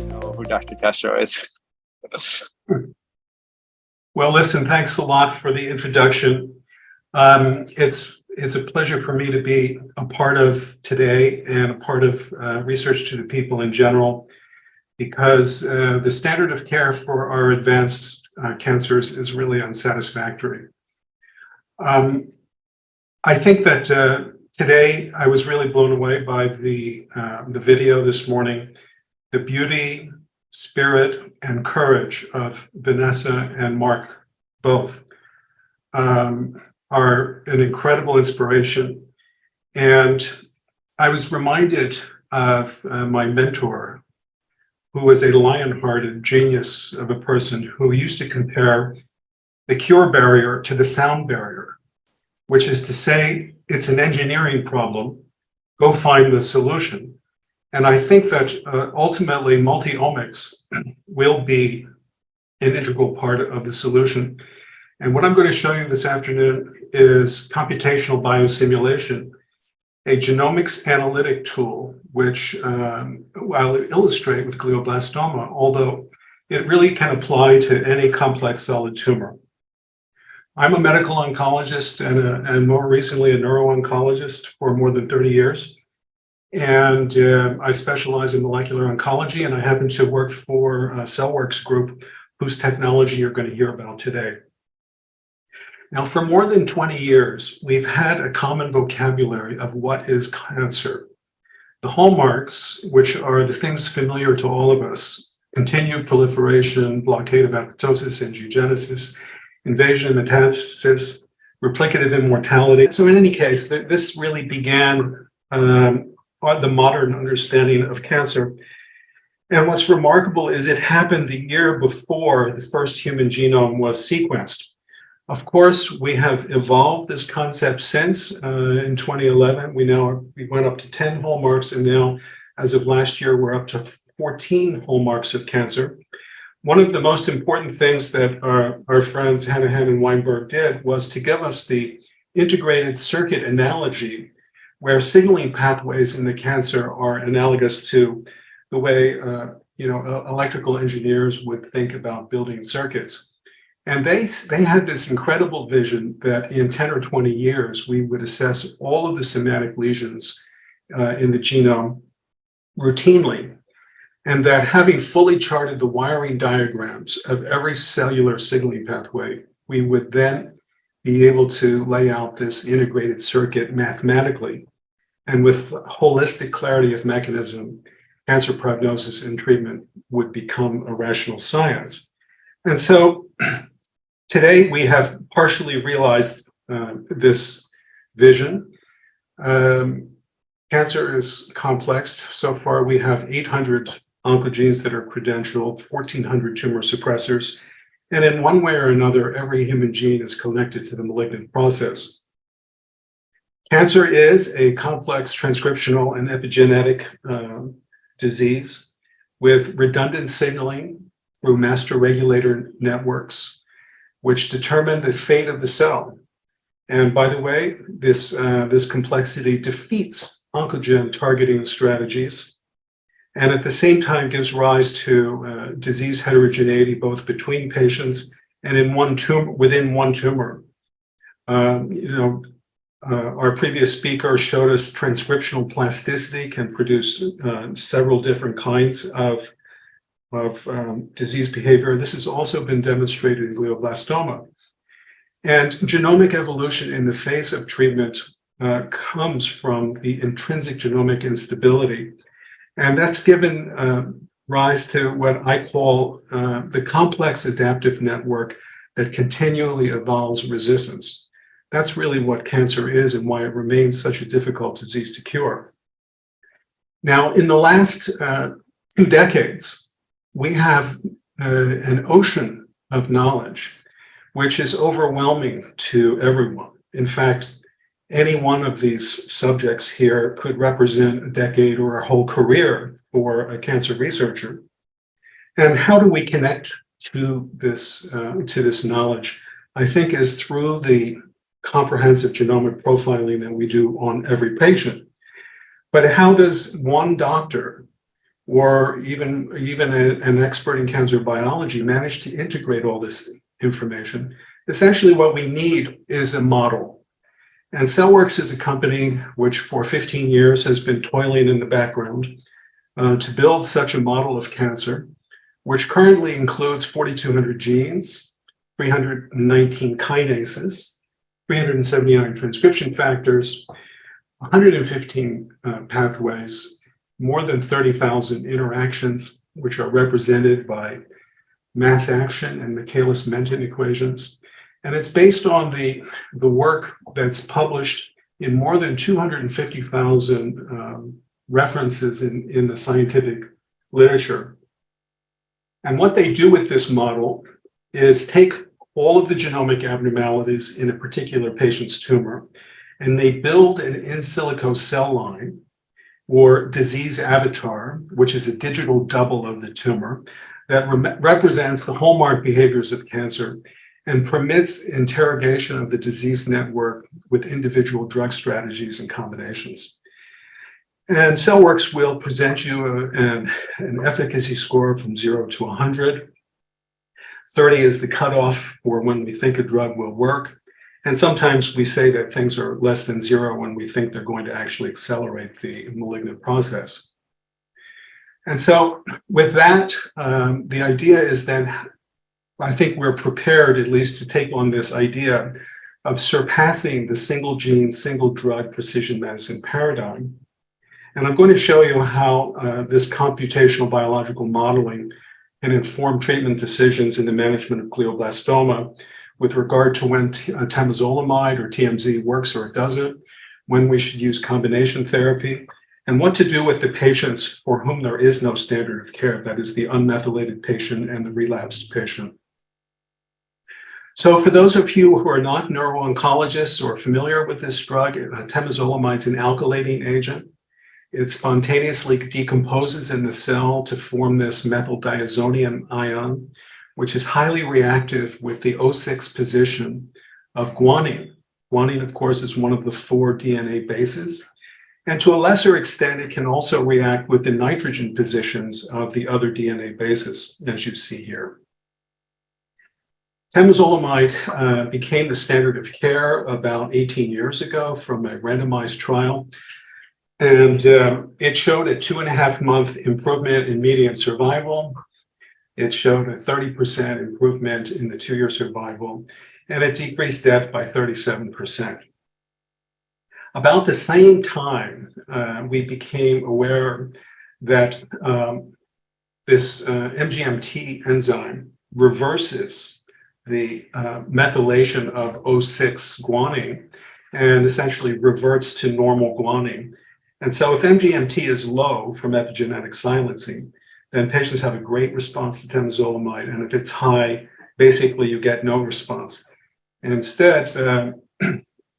Know who Dr. Castro is. Well, listen, thanks a lot for the introduction. It's a pleasure for me to be a part of today and a part of research to the people in general, because the standard of care for our advanced cancers is really unsatisfactory. I think that today I was really blown away by the video this morning. The beauty, spirit, and courage of Vanessa and Mark both are an incredible inspiration. And I was reminded of my mentor, who was a lion-hearted genius of a person who used to compare the cure barrier to the sound barrier, which is to say, it's an engineering problem, go find the solution. And I think that ultimately multi-omics will be an integral part of the solution. And what I'm going to show you this afternoon is computational biosimulation, a genomics analytic tool, which I'll illustrate with glioblastoma, although it really can apply to any complex solid tumor. I'm a medical oncologist and more recently a neuro-oncologist for more than 30 years. And I specialize in molecular oncology, and I happen to work for CellWorks Group, whose technology you're going to hear about today. Now, for more than 20 years, we've had a common vocabulary of what is cancer. The hallmarks, which are the things familiar to all of us: continued proliferation, blockade of apoptosis, angiogenesis, invasion, metastasis, replicative immortality. So in any case, this really began the modern understanding of cancer. And what's remarkable is it happened the year before the first human genome was sequenced. Of course, we have evolved this concept since. In 2011, we went up to 10 hallmarks, and now, as of last year, we're up to 14 hallmarks of cancer. One of the most important things that our friends Hanahan and Weinberg did was to give us the integrated circuit analogy, where signaling pathways in the cancer are analogous to the way electrical engineers would think about building circuits. And they had this incredible vision that in 10 or 20 years, we would assess all of the somatic lesions in the genome routinely, and that having fully charted the wiring diagrams of every cellular signaling pathway, we would then be able to lay out this integrated circuit mathematically. And with holistic clarity of mechanism, cancer prognosis and treatment would become a rational science. And so today we have partially realized this vision. Cancer is complex. So far we have 800 oncogenes that are credentialed, 1,400 tumor suppressors, and in one way or another, every human gene is connected to the malignant process. Cancer is a complex transcriptional and epigenetic disease with redundant signaling through master regulator networks, which determine the fate of the cell. And by the way, this complexity defeats oncogene targeting strategies, and at the same time gives rise to disease heterogeneity both between patients and in one tumor, within one tumor. Our previous speaker showed us transcriptional plasticity can produce several different kinds of disease behavior. This has also been demonstrated in glioblastoma. And genomic evolution in the face of treatment comes from the intrinsic genomic instability. And that's given rise to what I call the complex adaptive network that continually evolves resistance. That's really what cancer is and why it remains such a difficult disease to cure. Now, in the last 2 decades, we have an ocean of knowledge, which is overwhelming to everyone. In fact, any one of these subjects here could represent a decade or a whole career for a cancer researcher. And how do we connect to this knowledge? I think is through the comprehensive genomic profiling that we do on every patient. But how does one doctor or even an expert in cancer biology manage to integrate all this information? Essentially, what we need is a model. And CellWorks is a company which for 15 years has been toiling in the background to build such a model of cancer, which currently includes 4,200 genes, 319 kinases, 379 transcription factors, 115 pathways, more than 30,000 interactions, which are represented by mass action and Michaelis-Menten equations. And it's based on the work that's published in more than 250,000 references in the scientific literature. And what they do with this model is take all of the genomic abnormalities in a particular patient's tumor, and they build an in silico cell line or disease avatar, which is a digital double of the tumor that represents the hallmark behaviors of cancer and permits interrogation of the disease network with individual drug strategies and combinations. And CellWorks will present you an efficacy score from 0 to 100. 30 is the cutoff for when we think a drug will work. And sometimes we say that things are less than 0 when we think they're going to actually accelerate the malignant process. And so with that, the idea is then, I think we're prepared at least to take on this idea of surpassing the single gene, single drug precision medicine paradigm. And I'm going to show you how this computational biological modeling can inform treatment decisions in the management of glioblastoma with regard to when temozolomide or TMZ works or it doesn't, when we should use combination therapy, and what to do with the patients for whom there is no standard of care, that is the unmethylated patient and the relapsed patient. So for those of you who are not neuro-oncologists or familiar with this drug, temozolomide is an alkylating agent. It spontaneously decomposes in the cell to form this methyl diazonium ion, which is highly reactive with the O6 position of guanine. Guanine, of course, is one of the 4 DNA bases. And to a lesser extent, it can also react with the nitrogen positions of the other DNA bases, as you see here. Temozolomide became the standard of care about 18 years ago from a randomized trial. And it showed a 2.5-month improvement in median survival. It showed a 30% improvement in the 2-year survival, and it decreased death by 37%. About the same time, we became aware that this MGMT enzyme reverses the methylation of O6 guanine and essentially reverts to normal guanine. And so if MGMT is low from epigenetic silencing, then patients have a great response to temozolomide. And if it's high, basically you get no response. And instead,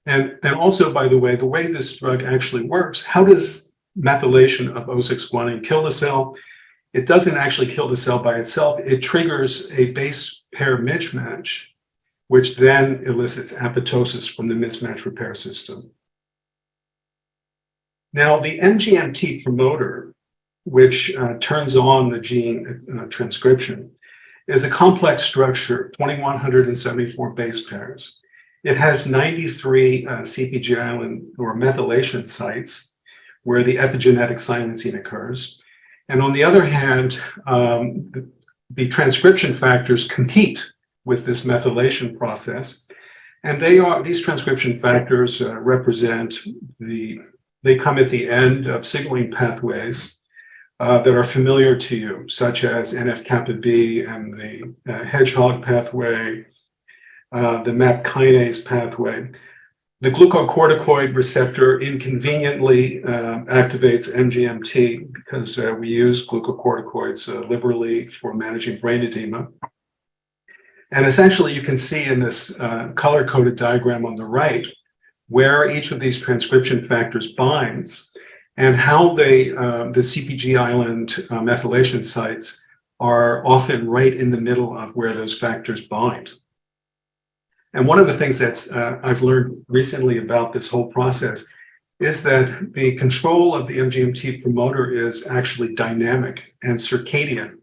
and also, by the way this drug actually works, how does methylation of O6 guanine kill the cell? It doesn't actually kill the cell by itself. It triggers a base pair mismatch, which then elicits apoptosis from the mismatch repair system. Now, the MGMT promoter, which turns on the gene transcription, is a complex structure, 2,174 base pairs. It has 93 CpG island or methylation sites where the epigenetic silencing occurs. And on the other hand, the transcription factors compete with this methylation process. And these transcription factors represent they come at the end of signaling pathways that are familiar to you, such as NF-kappa B and the hedgehog pathway, the MAP kinase pathway. The glucocorticoid receptor inconveniently activates MGMT because we use glucocorticoids liberally for managing brain edema. And essentially, you can see in this color-coded diagram on the right where each of these transcription factors binds and how the CpG island methylation sites are often right in the middle of where those factors bind. And one of the things that's I've learned recently about this whole process is that the control of the MGMT promoter is actually dynamic and circadian.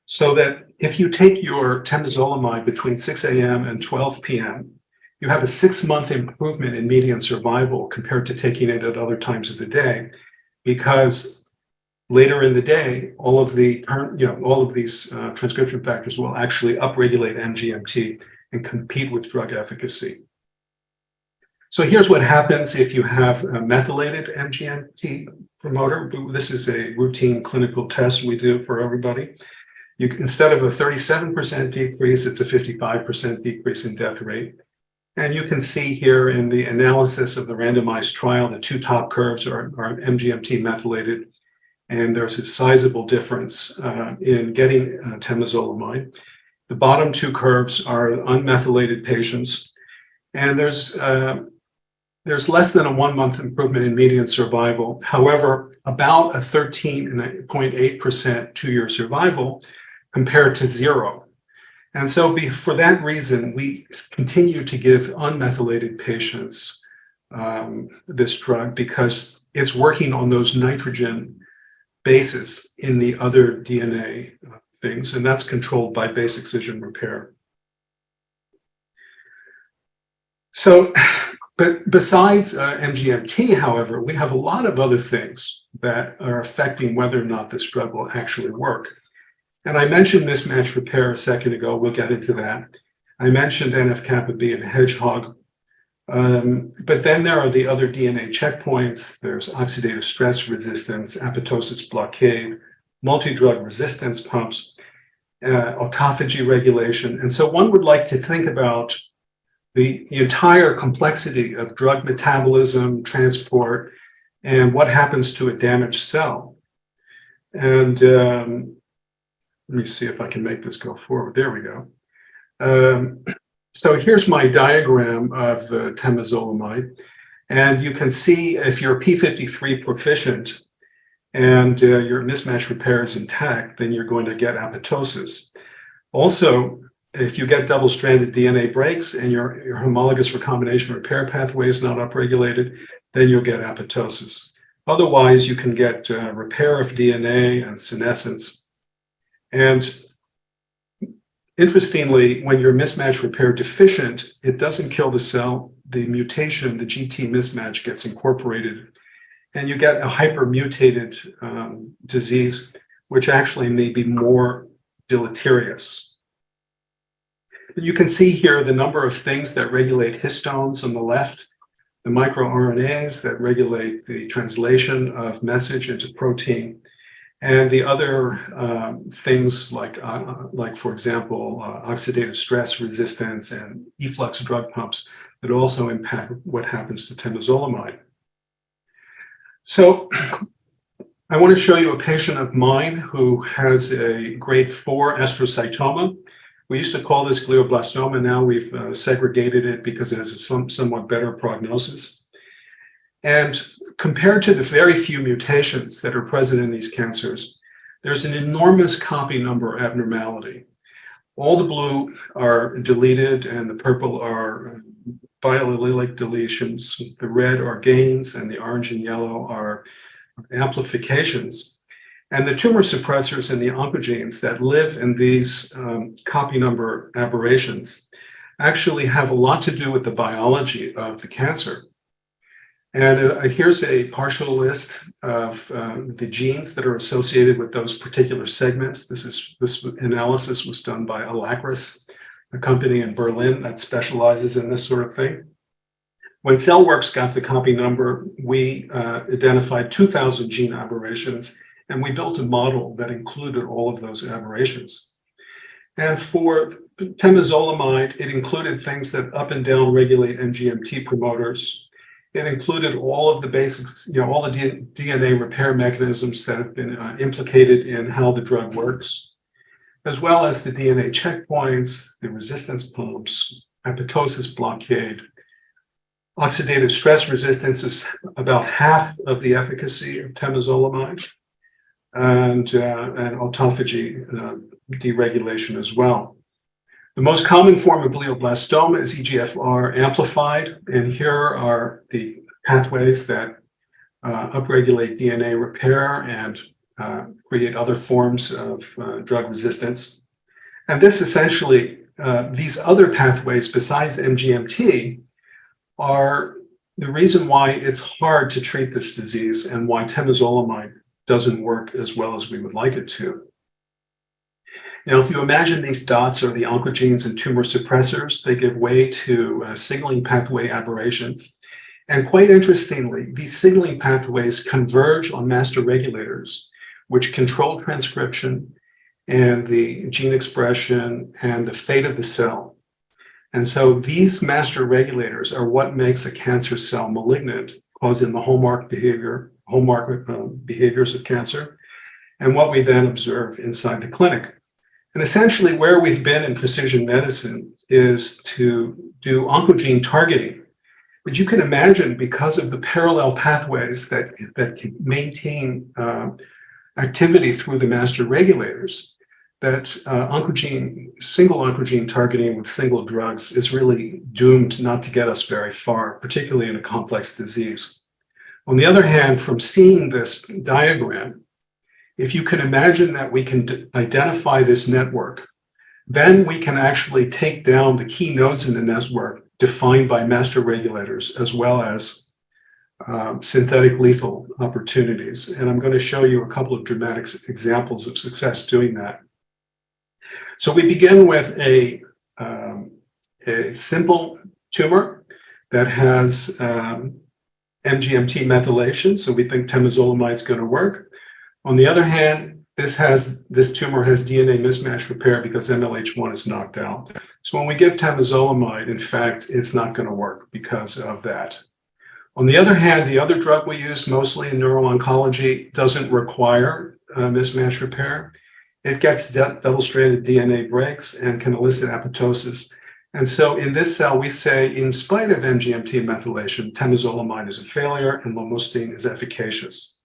So that if you take your temozolomide between 6 a.m. and 12 p.m., you have a 6-month improvement in median survival compared to taking it at other times of the day, because later in the day, all of these transcription factors will actually upregulate MGMT and compete with drug efficacy. So here's what happens if you have a methylated MGMT promoter. This is a routine clinical test we do for everybody. Instead of a 37% decrease, it's a 55% decrease in death rate. And you can see here in the analysis of the randomized trial, the two top curves are MGMT methylated, and there's a sizable difference in getting temozolomide. The bottom two curves are unmethylated patients, and there's less than a 1-month improvement in median survival. However, about a 13.8% 2-year survival compared to 0. And so for that reason, we continue to give unmethylated patients this drug, because it's working on those nitrogen bases in the other DNA things, and that's controlled by base excision repair. So, but besides MGMT, however, we have a lot of other things that are affecting whether or not this drug will actually work. And I mentioned mismatch repair a second ago. We'll get into that. I mentioned NF-kappa B and hedgehog. But then there are the other DNA checkpoints. There's oxidative stress resistance, apoptosis blockade, multi-drug resistance pumps, autophagy regulation. And so one would like to think about the entire complexity of drug metabolism, transport, and what happens to a damaged cell. And let me see if I can make this go forward. There we go. So here's my diagram of the temozolomide. And you can see if you're P53 proficient and your mismatch repair is intact, then you're going to get apoptosis. Also, if you get double-stranded DNA breaks and your homologous recombination repair pathway is not upregulated, then you'll get apoptosis. Otherwise, you can get repair of DNA and senescence. And interestingly, when you're mismatch repair deficient, it doesn't kill the cell. The mutation, the GT mismatch, gets incorporated, and you get a hypermutated disease, which actually may be more deleterious. You can see here the number of things that regulate histones on the left, the microRNAs that regulate the translation of message into protein, and the other things like for example, oxidative stress resistance and efflux drug pumps that also impact what happens to temozolomide. So I want to show you a patient of mine who has a grade 4 astrocytoma. We used to call this glioblastoma. Now we've segregated it because it has a somewhat better prognosis. And compared to the very few mutations that are present in these cancers, there's an enormous copy number abnormality. All the blue are deleted and the purple are biallelic deletions. The red are gains and the orange and yellow are amplifications. And the tumor suppressors and the oncogenes that live in these copy number aberrations actually have a lot to do with the biology of the cancer. And here's a partial list of the genes that are associated with those particular segments. This analysis was done by Alacris, a company in Berlin that specializes in this sort of thing. When CellWorks got the copy number, we identified 2,000 gene aberrations, and we built a model that included all of those aberrations. And for temozolomide, it included things that up and down regulate MGMT promoters. It included all of the basics, all the DNA repair mechanisms that have been implicated in how the drug works, as well as the DNA checkpoints, the resistance pumps, apoptosis blockade. Oxidative stress resistance is about half of the efficacy of temozolomide, and autophagy deregulation as well. The most common form of glioblastoma is EGFR amplified, and here are the pathways that upregulate DNA repair and create other forms of drug resistance. And this essentially, these other pathways besides MGMT are the reason why it's hard to treat this disease and why temozolomide doesn't work as well as we would like it to. Now, if you imagine these dots are the oncogenes and tumor suppressors, they give way to signaling pathway aberrations. And quite interestingly, these signaling pathways converge on master regulators, which control transcription and the gene expression and the fate of the cell. And so these master regulators are what makes a cancer cell malignant, causing the hallmark behaviors of cancer, and what we then observe inside the clinic. And essentially where we've been in precision medicine is to do oncogene targeting. But you can imagine, because of the parallel pathways that can maintain activity through the master regulators, that single oncogene targeting with single drugs is really doomed not to get us very far, particularly in a complex disease. On the other hand, from seeing this diagram, if you can imagine that we can identify this network, then we can actually take down the key nodes in the network defined by master regulators, as well as synthetic lethal opportunities. And I'm going to show you a couple of dramatic examples of success doing that. So we begin with a simple tumor that has MGMT methylation, so we think temozolomide is going to work. On the other hand, this tumor has DNA mismatch repair because MLH1 is knocked out. So when we give temozolomide, in fact, it's not going to work because of that. On the other hand, the other drug we use mostly in neuro-oncology doesn't require mismatch repair. It gets double-stranded DNA breaks and can elicit apoptosis. And so in this cell, we say, in spite of MGMT methylation, temozolomide is a failure and lomustine is efficacious.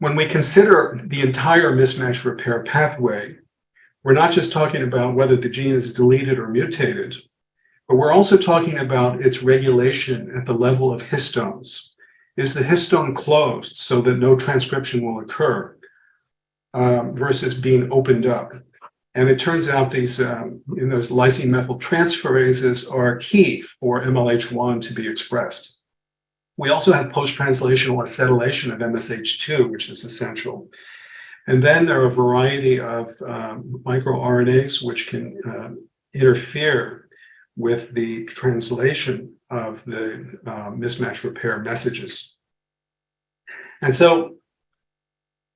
When we consider the entire mismatch repair pathway, we're not just talking about whether the gene is deleted or mutated, but we're also talking about its regulation at the level of histones. Is the histone closed so that no transcription will occur versus being opened up? And it turns out those lysine methyltransferases are key for MLH1 to be expressed. We also have post-translational acetylation of MSH2, which is essential. And then there are a variety of microRNAs which can interfere with the translation of the mismatch repair messages. And so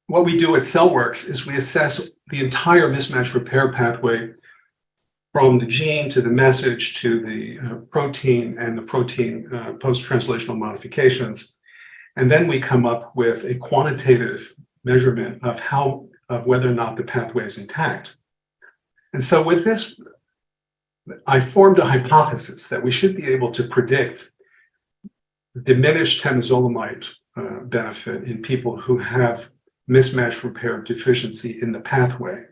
what we do at CellWorks is we assess the entire mismatch repair pathway from the gene to the message to the protein and the protein post-translational modifications. And then we come up with a quantitative measurement of whether or not the pathway is intact. And so with this, I formed a hypothesis that we should be able to predict diminished temozolomide benefit in people who have mismatch repair deficiency in the pathway.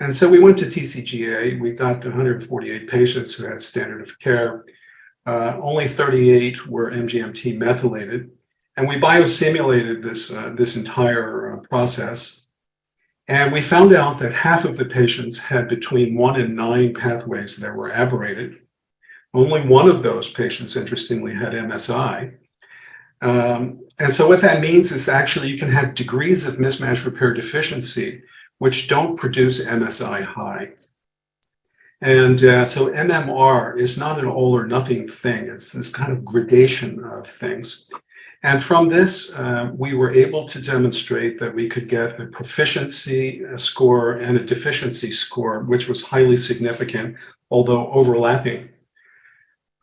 And so we went to TCGA. We got 148 patients who had standard of care. Only 38 were MGMT methylated. And we biosimulated this entire process. And we found out that half of the patients had between 1 and 9 pathways that were aberrated. Only one of those patients, interestingly, had MSI. And so what that means is actually you can have degrees of mismatch repair deficiency which don't produce MSI high. And so MMR is not an all or nothing thing. It's this kind of gradation of things. And from this, we were able to demonstrate that we could get a proficiency score and a deficiency score, which was highly significant, although overlapping.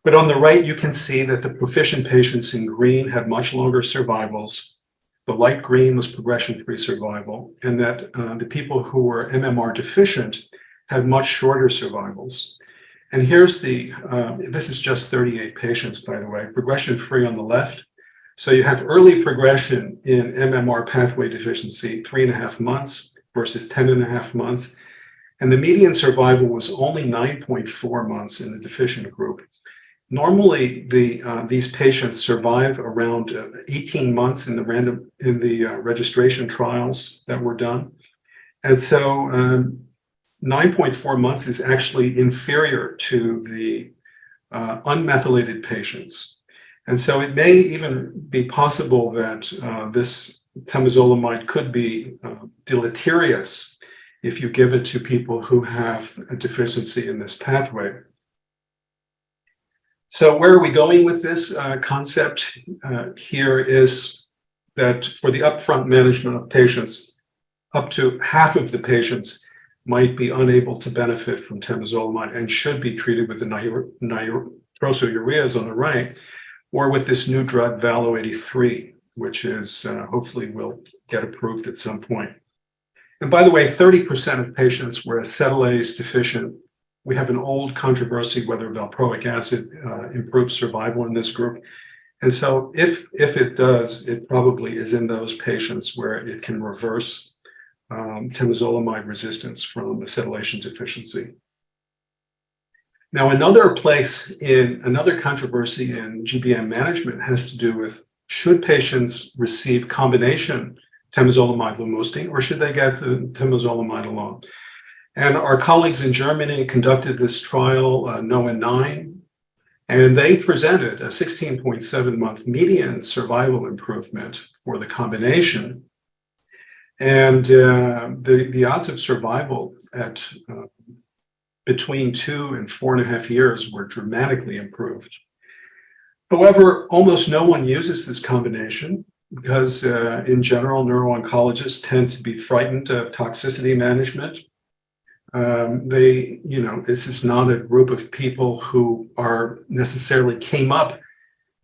But on the right, you can see that the proficient patients in green had much longer survivals. The light green was progression-free survival, and that the people who were MMR deficient had much shorter survivals. And here's this is just 38 patients, by the way, progression-free on the left. So you have early progression in MMR pathway deficiency, 3.5 months versus 10.5 months. and the median survival was only 9.4 months in the deficient group. Normally, these patients survive around 18 months in the registration trials that were done. And so 9.4 months is actually inferior to the unmethylated patients. And so it may even be possible that this temozolomide could be deleterious if you give it to people who have a deficiency in this pathway. So where are we going with this concept here is that for the upfront management of patients, up to half of the patients might be unable to benefit from temozolomide and should be treated with the nitrosoureas on the right, or with this new drug Valo-83, which is hopefully will get approved at some point. And by the way, 30% of patients were acetylase deficient. We have an old controversy whether valproic acid improves survival in this group. And so if it does, it probably is in those patients where it can reverse temozolomide resistance from acetylation deficiency. Now, another controversy in GBM management has to do with, should patients receive combination temozolomide lomustine, or should they get the temozolomide alone? And our colleagues in Germany conducted this trial, NOAA-9, and they presented a 16.7-month median survival improvement for the combination. And the odds of survival at between 2 and 4.5 years were dramatically improved. However, almost no one uses this combination because in general, neuro-oncologists tend to be frightened of toxicity management. This is not a group of people who are necessarily came up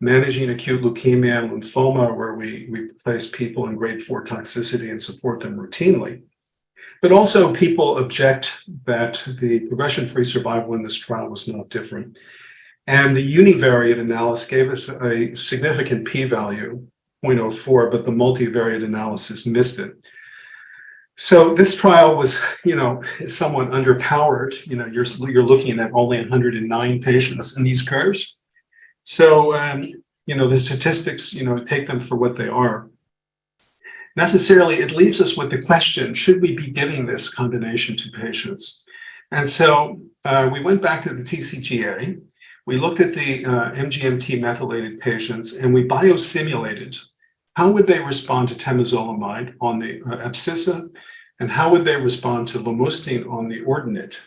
managing acute leukemia and lymphoma, where we place people in grade 4 toxicity and support them routinely. But also people object that the progression-free survival in this trial was not different. And the univariate analysis gave us a significant p-value, 0.04, but the multivariate analysis missed it. So this trial was, somewhat underpowered. You're looking at only 109 patients in these curves. So, the statistics, take them for what they are. Necessarily, it leaves us with the question, should we be giving this combination to patients? And so we went back to the TCGA. We looked at the MGMT methylated patients, and we biosimulated how would they respond to temozolomide on the abscissa, and how would they respond to lomustine on the ordinate.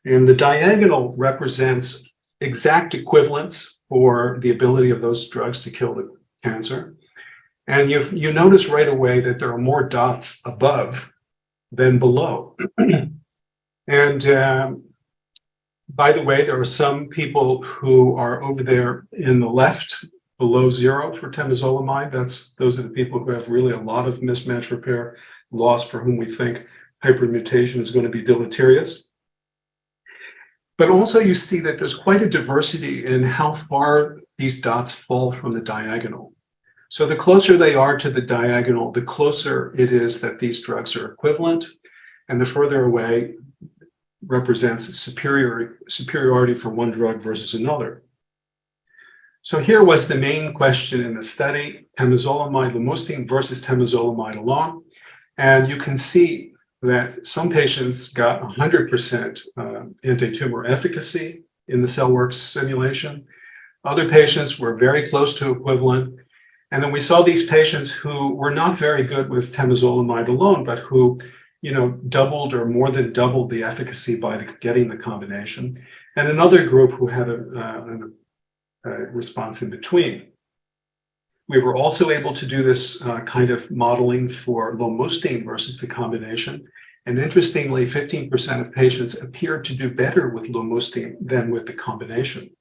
And the diagonal represents exact equivalence for the ability of those drugs to kill the cancer. And you notice right away that there are more dots above than below. And by the way, there are some people who are over there in the left below 0 for temozolomide. Those are the people who have really a lot of mismatch repair loss, for whom we think hypermutation is going to be deleterious. But also you see that there's quite a diversity in how far these dots fall from the diagonal. So the closer they are to the diagonal, the closer it is that these drugs are equivalent, and the further away represents superiority for one drug versus another. So here was the main question in the study, temozolomide lomustine versus temozolomide alone. And you can see that some patients got 100% anti-tumor efficacy in the CellWorks simulation. Other patients were very close to equivalent. And then we saw these patients who were not very good with temozolomide alone, but who doubled or more than doubled the efficacy by getting the combination. And another group who had a response in between. We were also able to do this kind of modeling for lomustine versus the combination. And interestingly, 15% of patients appeared to do better with lomustine than with the combination.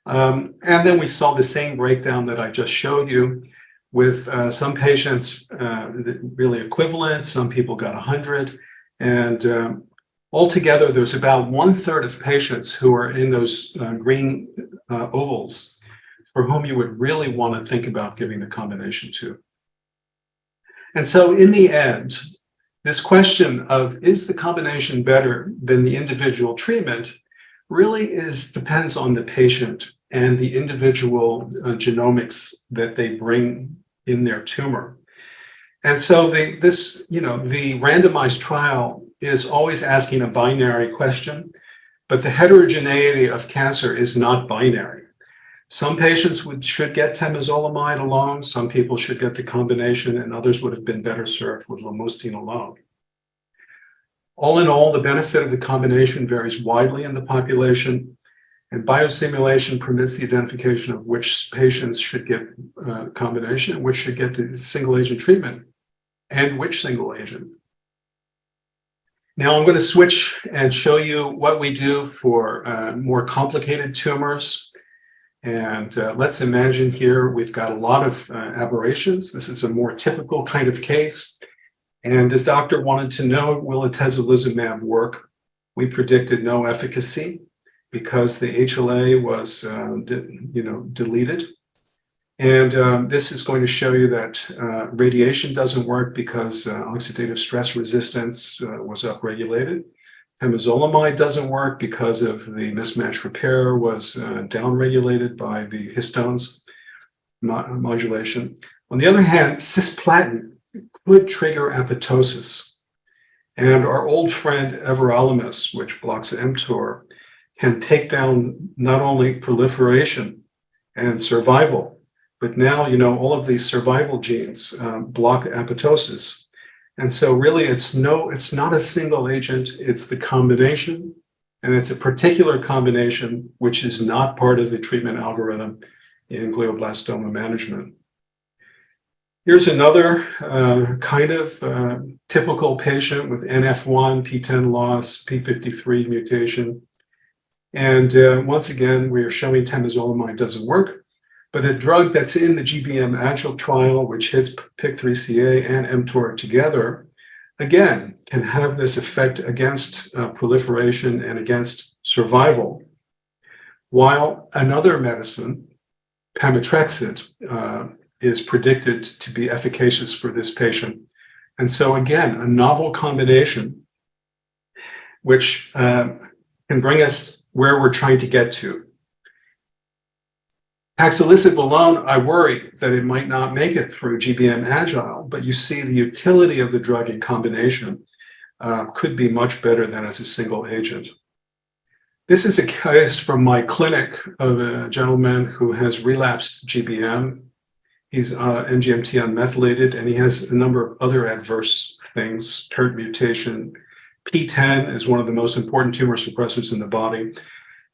And then we saw the same breakdown that I just showed you, with some patients really equivalent, some people got 100, and altogether there's about 1/3 of patients who are in those green ovals for whom you would really want to think about giving the combination to. And so in the end, this question of is the combination better than the individual treatment really depends on the patient and the individual genomics that they bring in their tumor. And so the randomized trial is always asking a binary question, but the heterogeneity of cancer is not binary. Some patients should get temozolomide alone, some people should get the combination, and others would have been better served with lomustine alone. All in all, the benefit of the combination varies widely in the population, and biosimulation permits the identification of which patients should get combination and which should get the single agent treatment, and which single agent. Now I'm going to switch and show you what we do for more complicated tumors. And let's imagine here we've got a lot of aberrations. This is a more typical kind of case. And this doctor wanted to know, will atezolizumab work? We predicted no efficacy because the HLA was deleted. And this is going to show you that radiation doesn't work because oxidative stress resistance was upregulated. Temozolomide doesn't work because of the mismatch repair was downregulated by the histones modulation. On the other hand, cisplatin could trigger apoptosis. And our old friend everolimus, which blocks mTOR, can take down not only proliferation and survival, but now, all of these survival genes block apoptosis. And so really it's not a single agent, it's the combination, and it's a particular combination which is not part of the treatment algorithm in glioblastoma management. Here's another kind of typical patient with NF1, PTEN loss, P53 mutation. And once again, we are showing temozolomide doesn't work. But a drug that's in the GBM Agile trial, which hits PIK3CA and mTOR together, again, can have this effect against proliferation and against survival. While another medicine, pemetrexed, is predicted to be efficacious for this patient. And so again, a novel combination, which can bring us where we're trying to get to. Paxilicib alone, I worry that it might not make it through GBM Agile, but you see the utility of the drug in combination could be much better than as a single agent. This is a case from my clinic of a gentleman who has relapsed GBM. He's MGMT unmethylated, and he has a number of other adverse things, TERT mutation. P10 is one of the most important tumor suppressors in the body.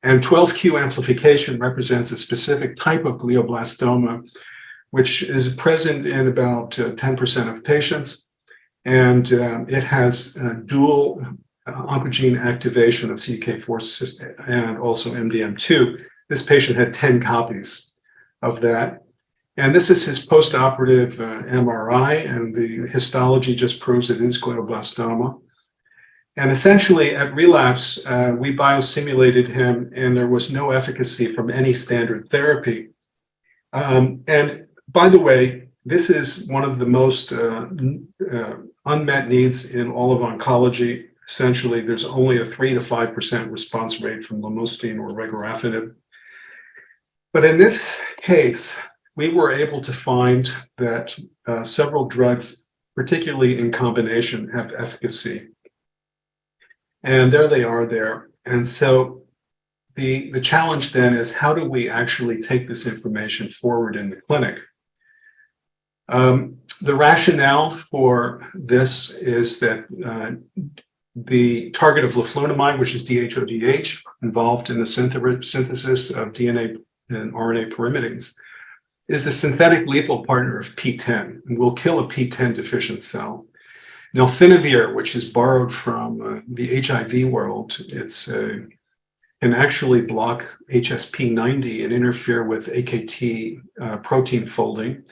And 12q amplification represents a specific type of glioblastoma, which is present in about 10% of patients. And it has dual oncogene activation of CDK4 and also MDM2. This patient had 10 copies of that. And this is his postoperative MRI, and the histology just proves it is glioblastoma. And essentially, at relapse, we biosimulated him, and there was no efficacy from any standard therapy. And by the way, this is one of the most unmet needs in all of oncology. Essentially, there's only a 3 to 5% response rate from lomustine or regorafenib. But in this case, we were able to find that several drugs, particularly in combination, have efficacy. And there they are there. And so the challenge then is, how do we actually take this information forward in the clinic? The rationale for this is that the target of leflunomide, which is DHODH, involved in the synthesis of DNA and RNA pyrimidines, is the synthetic lethal partner of P10 and will kill a P10 deficient cell. Nalfinavir, which is borrowed from the HIV world, can actually block HSP90 and interfere with AKT protein folding.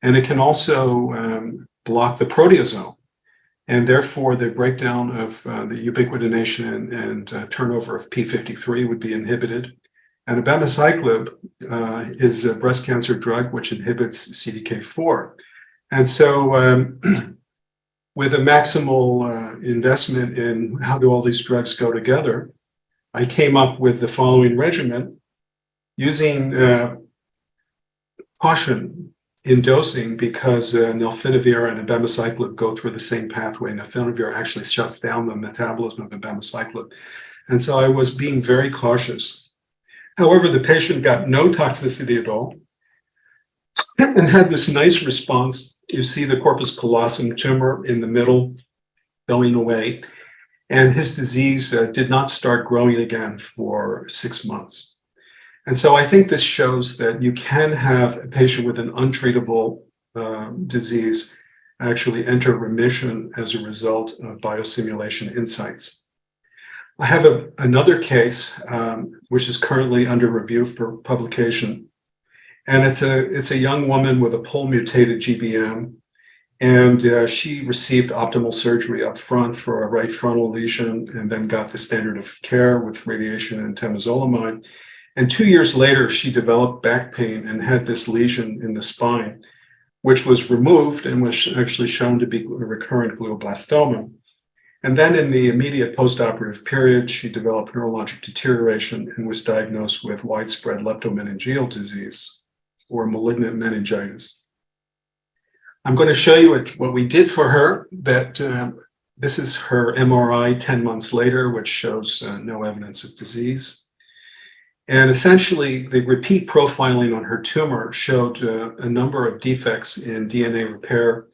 And it can also block the proteasome. And therefore, the breakdown of the ubiquitination and turnover of P53 would be inhibited. And abemaciclib is a breast cancer drug which inhibits CDK4. And so with a maximal investment in how do all these drugs go together, I came up with the following regimen using caution in dosing because nalfinavir and abemaciclib go through the same pathway. Nalfinavir actually shuts down the metabolism of abemaciclib. And so I was being very cautious. However, the patient got no toxicity at all and had this nice response. You see the corpus callosum tumor in the middle going away. And his disease did not start growing again for 6 months. And so I think this shows that you can have a patient with an untreatable disease actually enter remission as a result of biosimulation insights. I have another case which is currently under review for publication. And it's a young woman with a pol-mutated GBM. And she received optimal surgery up front for a right frontal lesion and then got the standard of care with radiation and temozolomide. And 2 years later, she developed back pain and had this lesion in the spine, which was removed and was actually shown to be a recurrent glioblastoma. And then in the immediate postoperative period, she developed neurologic deterioration and was diagnosed with widespread leptomeningeal disease or malignant meningitis. I'm going to show you what we did for her, that this is her MRI 10 months later, which shows no evidence of disease. And essentially, the repeat profiling on her tumor showed a number of defects in DNA repair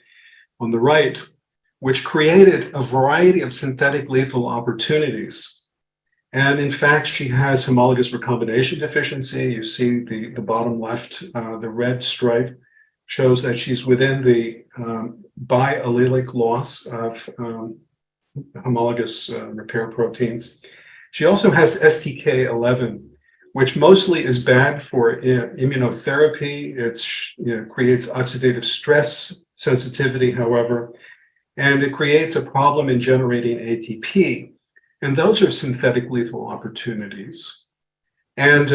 on the right, which created a variety of synthetic lethal opportunities. And in fact, she has homologous recombination deficiency. You see the bottom left, the red stripe shows that she's within the biallelic loss of homologous repair proteins. She also has STK11, which mostly is bad for immunotherapy. It creates oxidative stress sensitivity, however, and it creates a problem in generating ATP. And those are synthetic lethal opportunities. And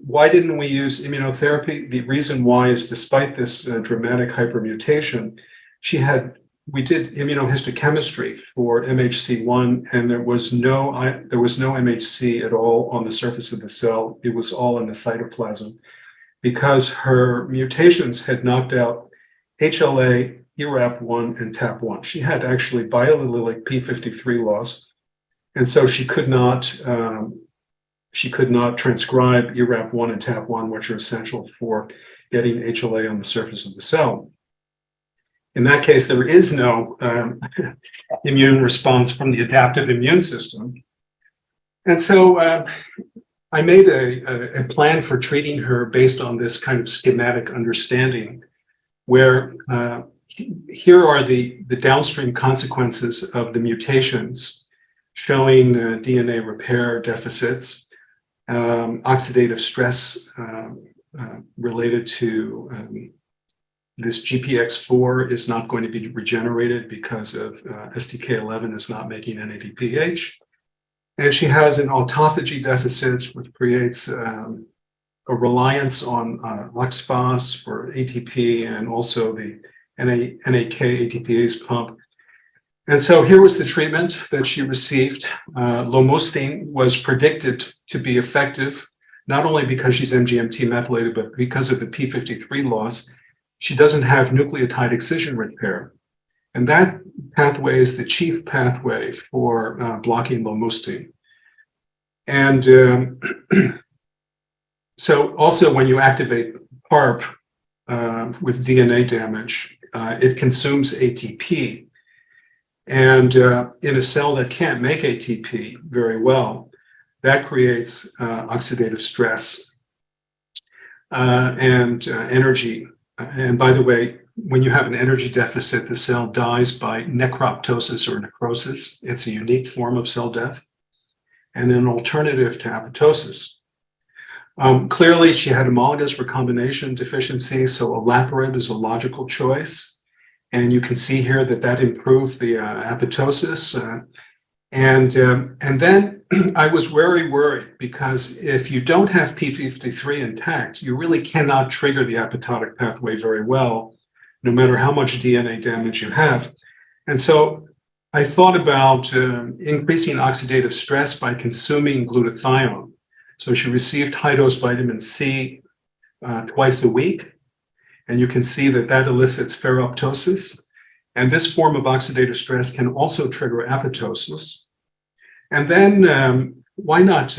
why didn't we use immunotherapy? The reason why is despite this dramatic hypermutation, we did immunohistochemistry for MHC1, and there was no MHC at all on the surface of the cell. It was all in the cytoplasm because her mutations had knocked out HLA, ERAP1, and TAP1. She had actually biallelic p53 loss, and so she could not transcribe ERAP1 and TAP1, which are essential for getting HLA on the surface of the cell. In that case, there is no immune response from the adaptive immune system. And so I made a plan for treating her based on this kind of schematic understanding, where here are the downstream consequences of the mutations, showing DNA repair deficits, oxidative stress related to this GPX4 is not going to be regenerated because of STK11 is not making NADPH. And she has an autophagy deficit, which creates a reliance on oxphos for ATP and also the NAK ATPase pump. And so here was the treatment that she received. Lomustine was predicted to be effective, not only because she's MGMT methylated, but because of the p53 loss. She doesn't have nucleotide excision repair. And that pathway is the chief pathway for blocking lomustine. And so also when you activate PARP with DNA damage, it consumes ATP. And in a cell that can't make ATP very well, that creates oxidative stress and energy. And by the way, when you have an energy deficit, the cell dies by necroptosis or necrosis. It's a unique form of cell death and an alternative to apoptosis. Clearly, she had homologous recombination deficiency, so olaparib is a logical choice. And you can see here that improved the apoptosis. And then I was very worried because if you don't have p53 intact, you really cannot trigger the apoptotic pathway very well, no matter how much DNA damage you have. And so I thought about increasing oxidative stress by consuming glutathione. So she received high-dose vitamin C twice a week, and you can see that that elicits ferroptosis. And this form of oxidative stress can also trigger apoptosis. And then why not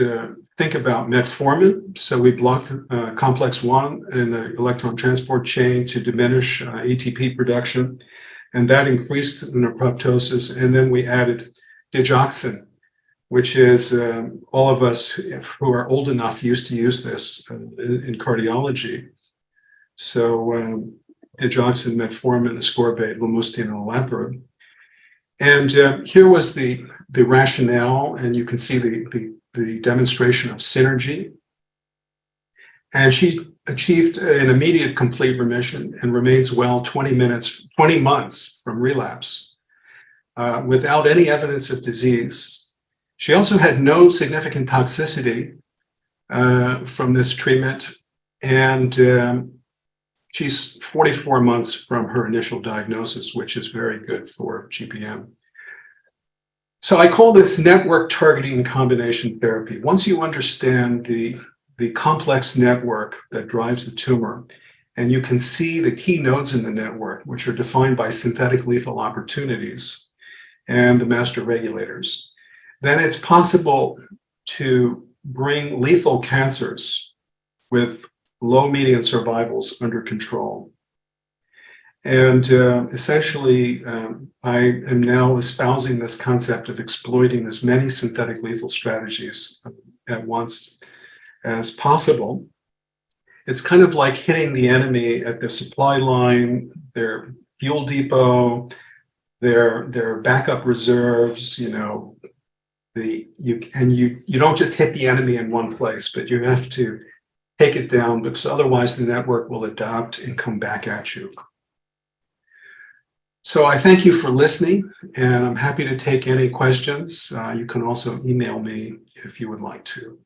think about metformin? So we blocked complex 1 in the electron transport chain to diminish ATP production, and that increased apoptosis. And then we added digoxin, which is all of us who are old enough used to use this in cardiology. So digoxin, metformin, ascorbate, lomustine, and olaparib. And here was the rationale, and you can see the demonstration of synergy. And she achieved an immediate complete remission and remains well 20 months from relapse without any evidence of disease. She also had no significant toxicity from this treatment, and she's 44 months from her initial diagnosis, which is very good for GBM. So I call this network targeting combination therapy. Once you understand the complex network that drives the tumor, and you can see the key nodes in the network, which are defined by synthetic lethal opportunities and the master regulators, then it's possible to bring lethal cancers with low median survivals under control. And essentially, I am now espousing this concept of exploiting as many synthetic lethal strategies at once as possible. It's kind of like hitting the enemy at the supply line, their fuel depot, their backup reserves, you don't just hit the enemy in one place, but you have to take it down, because otherwise the network will adapt and come back at you. So I thank you for listening, and I'm happy to take any questions. You can also email me if you would like to.